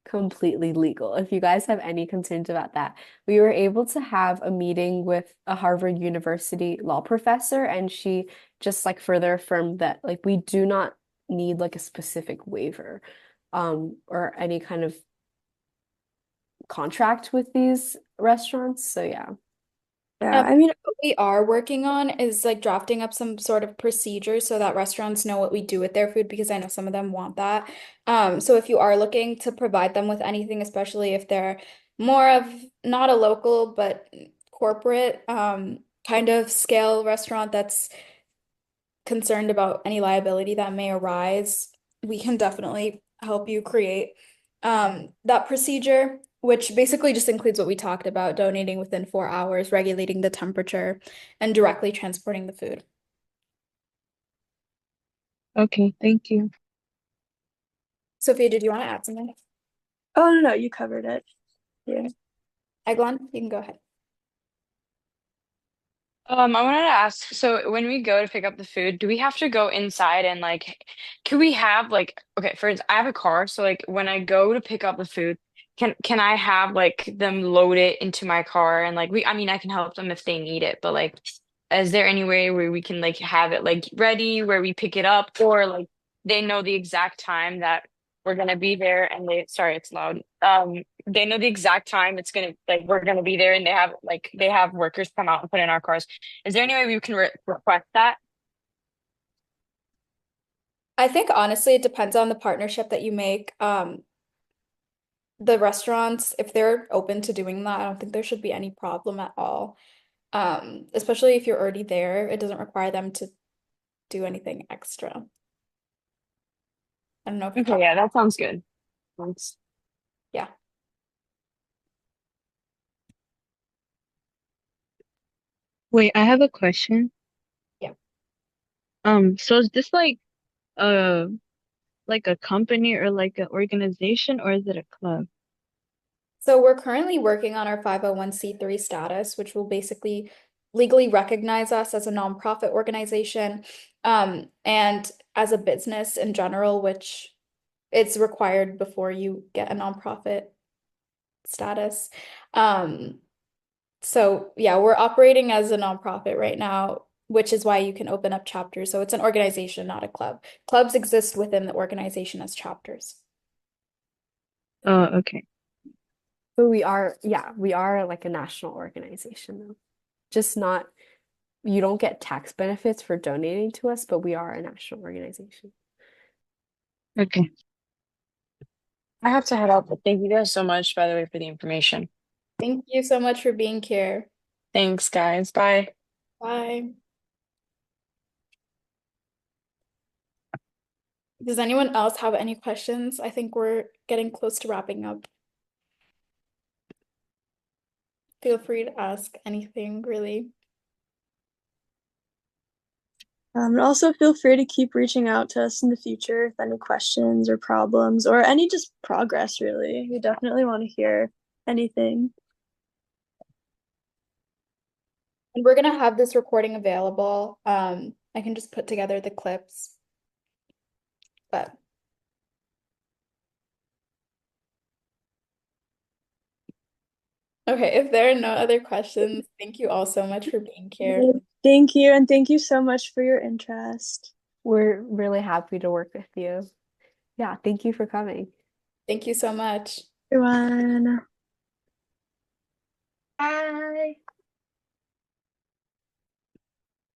completely legal. If you guys have any concerns about that, we were able to have a meeting with a Harvard University law professor, and she just like further affirmed that like we do not need like a specific waiver, or any kind of contract with these restaurants. So yeah. Yeah, I mean, What we are working on is like drafting up some sort of procedure so that restaurants know what we do with their food because I know some of them want that. So if you are looking to provide them with anything, especially if they're more of not a local but corporate kind of scale restaurant that's concerned about any liability that may arise, we can definitely help you create that procedure, which basically just includes what we talked about, donating within 4 hours, regulating the temperature, and directly transporting the food. Okay, thank you. Sophia, did you want to add something? oh no, no, you covered it. Yeah. Eglon, you can go ahead. I wanted to ask, so when we go to pick up the food, do we have to go inside and like, can we have like, okay, for instance, I have a car, so like when I go to pick up the food, can I have like them load it into my car and like I mean, I can help them if they need it, but like, is there any way where we can like have it like ready where we pick it up or like they know the exact time that we're gonna be there and sorry, it's loud. They know the exact time it's gonna like we're gonna be there and they have workers come out and put in our cars. Is there any way we can request that? I think honestly, it depends on the partnership that you make. The restaurants, if they're open to doing that, I don't think there should be any problem at all. Especially if you're already there, it doesn't require them to do anything extra. I don't know if, Okay, yeah, that sounds good. Thanks. yeah. Wait, I have a question. Yeah. So is this uh like a company or like an organization or is it a club? So we're currently working on our 501(c)(3) status, which will basically legally recognize us as a nonprofit organization, and as a business in general, which it's required before you get a nonprofit status. Um, so yeah, we're operating as a nonprofit right now, which is why you can open up chapters. So it's an organization, not a club. Clubs exist within the organization as chapters. Oh, okay. But we are, yeah, we are like a national organization though. Just not, you don't get tax benefits for donating to us, but we are a national organization. Okay. I have to head out, but thank you guys so much, by the way, for the information. Thank you so much for being here. Thanks, guys. Bye. Bye. Does anyone else have any questions? I think we're getting close to wrapping up. Feel free to ask anything, really. And also feel free to keep reaching out to us in the future with any questions or problems or any just progress, really. We definitely want to hear anything. And we're gonna have this recording available. I can just put together the clips. But okay, if there are no other questions, thank you all so much for being here. Thank you, and thank you so much for your interest. We're really happy to work with you. Yeah, thank you for coming. Thank you so much. Everyone. Bye.